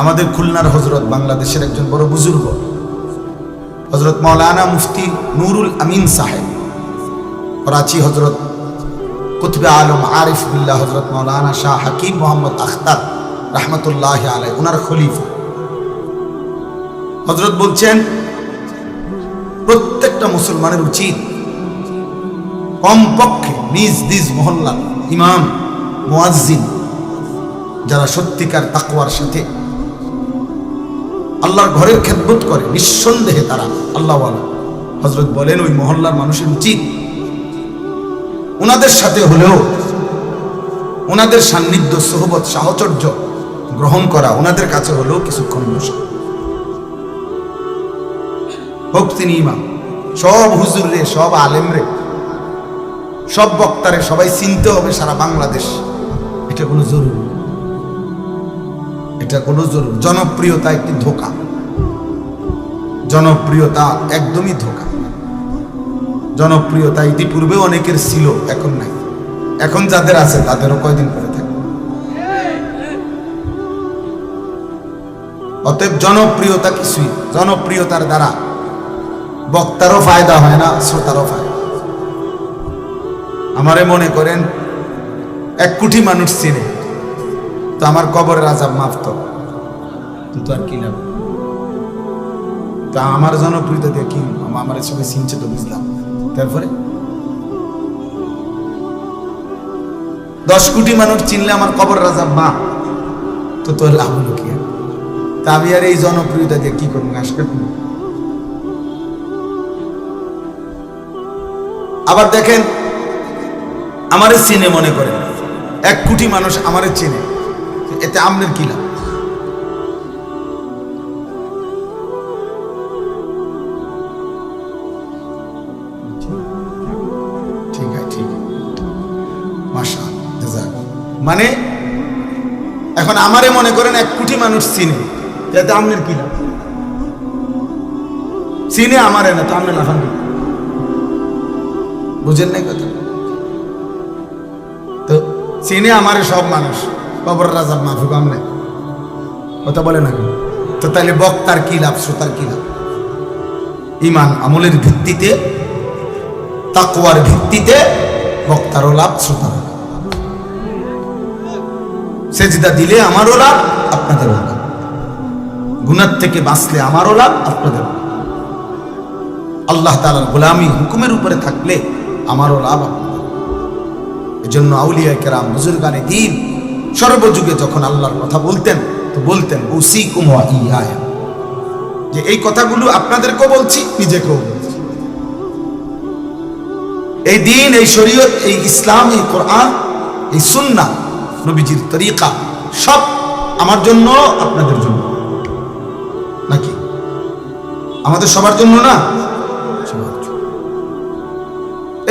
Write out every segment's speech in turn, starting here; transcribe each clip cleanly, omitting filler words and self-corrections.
আমাদের খুলনার হজরত বাংলাদেশের একজন বড় বুজুর্গ হজরত মৌলানা মুফতি নুরুল আমিন সাহেব, করাচি হজরত কুতবে আলম আরিফ বিল্লাহ হজরত মৌলানা শাহ হাকিম মোহাম্মদ আখতার রহমতুল্লাহ আলাই, ওনার খলিফা। হজরত বলছেন প্রত্যেকটা মুসলমানের উচিত কমপক্ষে নিজ নিজ মহল্লার ইমাম মুয়াজ্জিন যারা সত্যিকার তাকওয়ার সাথে আল্লাহর ঘরের খেদমত করে, নিঃসন্দেহে তারা আল্লাহওয়ালা। হযরত বলেন ওই মহল্লার মানুষের উচিত ওনাদের সাথে হলেও ওনাদের সান্নিধ্য, সোহবত, সাহচর্য গ্রহণ করা, ওনাদের কাছে হলেও কিছুক্ষণ বসা। হোক তিনি ইমাম, সব হুজুর রে, সব আলেম রে, সব বক্তারে সবাই চিনতে হবে সারা বাংলাদেশ। এটা কোনো জরুরি, এটা কোনো জরুরি। জনপ্রিয়তা একটি ধোঁকা, জনপ্রিয়তা একদমই ধোঁকা। জনপ্রিয়তা ইতিপূর্বে অনেকের ছিল, এখন নাই। এখন যাদের আছে তাদেরও কয়দিন করে থাকে। অতএব জনপ্রিয়তা কিছুই, জনপ্রিয়তার দ্বারা বক্তারও ফায়দা হয় না, শ্রোতারও ফায়দা। আমারে মনে করেন 1 কোটি মানুষ চিনে, তো আমার কবরের আযাব মাফ তো, কিন্তু আর কি লাভ? তা আমার জনপ্রিয়তা দিয়ে কি আমার সবাই চিনছে তো বুঝলাম। তারপরে 10 কোটি মানুষ চিনলে আমার কবরের আযাব মাফ, তো তোর লাভ হলো কি? তা আমি আর এই জনপ্রিয়তা দিয়ে কি করবো? ঘাস কাটবো? আবার দেখেন আমারে চিনে, মনে করেন 1 কোটি মানুষ আমারে চিনে, এতে আমনের কি লাভ? ঠিক আছে, মাশাআল্লাহ। মানে এখন আমারে মনে করেন 1 কোটি মানুষ চিনে, এতে আমনের কি লাভ? চিনে আমারে না, তো আমনে লাফান কি? বুঝেন নাই কথা? তো চিনে আমারে সব মানুষ, কবর রাজাব মাফুক আমনে কথা বলে না। তো তাহলে বক্তার কি লাভ, শ্রোতার কি লাভ? ঈমান আমলের ভিত্তিতে, তাকওয়ার ভিত্তিতে বক্তারও লাভ, শ্রোতারও লাভ। সেজদা দিলে আমারও লাভ, আপনাদেরও লাভ। গুনাহ থেকে বাঁচলে আমারও লাভ, আপনাদেরও লাভ। আল্লাহ তাআলার গোলামি হুকুমের উপরে থাকলে আমারও লাভ, আপনাদের। এজন্য আউলিয়া কেরাম, বুজুর্গানে দ্বীন সর্বযুগে যখন আল্লাহর কথা বলতেন, তো বলতেন উসিকুম ওয়া ইয়া, যে এই কথাগুলো আপনাদেরকেও বলছি, নিজেকেও বলছি। এই দ্বীন, এই শরীয়ত, এই ইসলাম, এই কোরআন, এই সুন্নাহ, নবীজির তরিকা সব আমার জন্য, আপনাদের জন্য নাকি? আমাদের সবার জন্য না?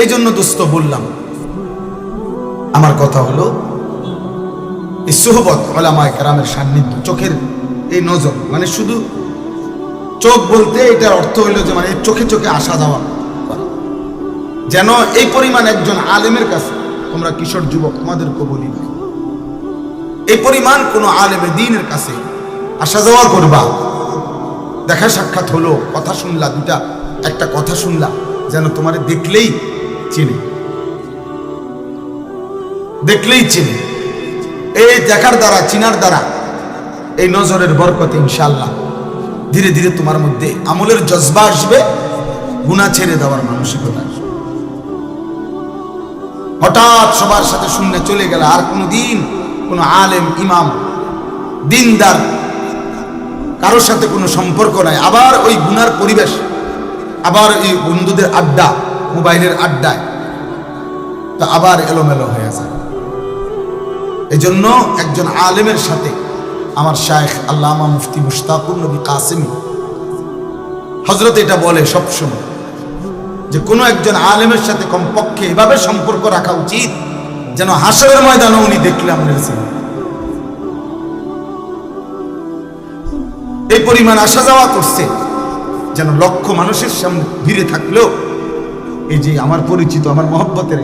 এই জন্য দোস্ত বললাম, আমার কথা হলো এই সোহবত, উলামায়ে কেরামের সান্নিধ্য, চোখের এই নজর, মানে শুধু চোখ বলতে এটার অর্থ হইল যে মানে চোখে চোখে আসা যাওয়া করা। যেন এই পরিমাণ একজন আলেমের কাছে, তোমরা কিশোর যুবক তোমাদেরকে বলি না, এই পরিমাণ কোনো আলেমে দ্বীনের কাছে আসা যাওয়া করবা, দেখা সাক্ষাৎ হলো, কথা শুনলা, একটা কথা শুনলা, যেন তোমার দেখলেই চিনে, দেখলেই চিনে। এই দেখার দ্বারা, চিনার দ্বারা, এই নজরের বরকতে ইনশাআল্লাহ ধীরে ধীরে তোমার মধ্যে আমলের জজবা আসবে, গুনাহ ছেড়ে দেওয়ার মানসিকতা আসবে। হঠাৎ সবার সাথে শূন্য চলে গেলে আর কোনোদিন কোনো আলেম, ইমাম, দিনদার কারোর সাথে কোনো সম্পর্ক নাই, আবার ওই গুনার পরিবেশ, আবার এই বন্ধুদের আড্ডা, মোবাইলের আড্ডায়, তা আবার এলোমেলো হয়ে যায়। এই জন্য একজন আলেমের সাথে আমার শায়েখ আল্লামা মুফতি মুশতাকুর নবী কাসেমী হযরত এটা বলে সবসময়, যে কোনো একজন আলেমের সাথে কমপক্ষে এভাবে সম্পর্ক রাখা উচিত যেন হাসরের ময়দানে উনি দেখলে আমাদের চিনে। এই পরিমাণ আসা যাওয়া করছে যেন লক্ষ মানুষের সামনে ভিড়ে থাকলেও এই যে আমার পরিচিত, আমার মহব্বতের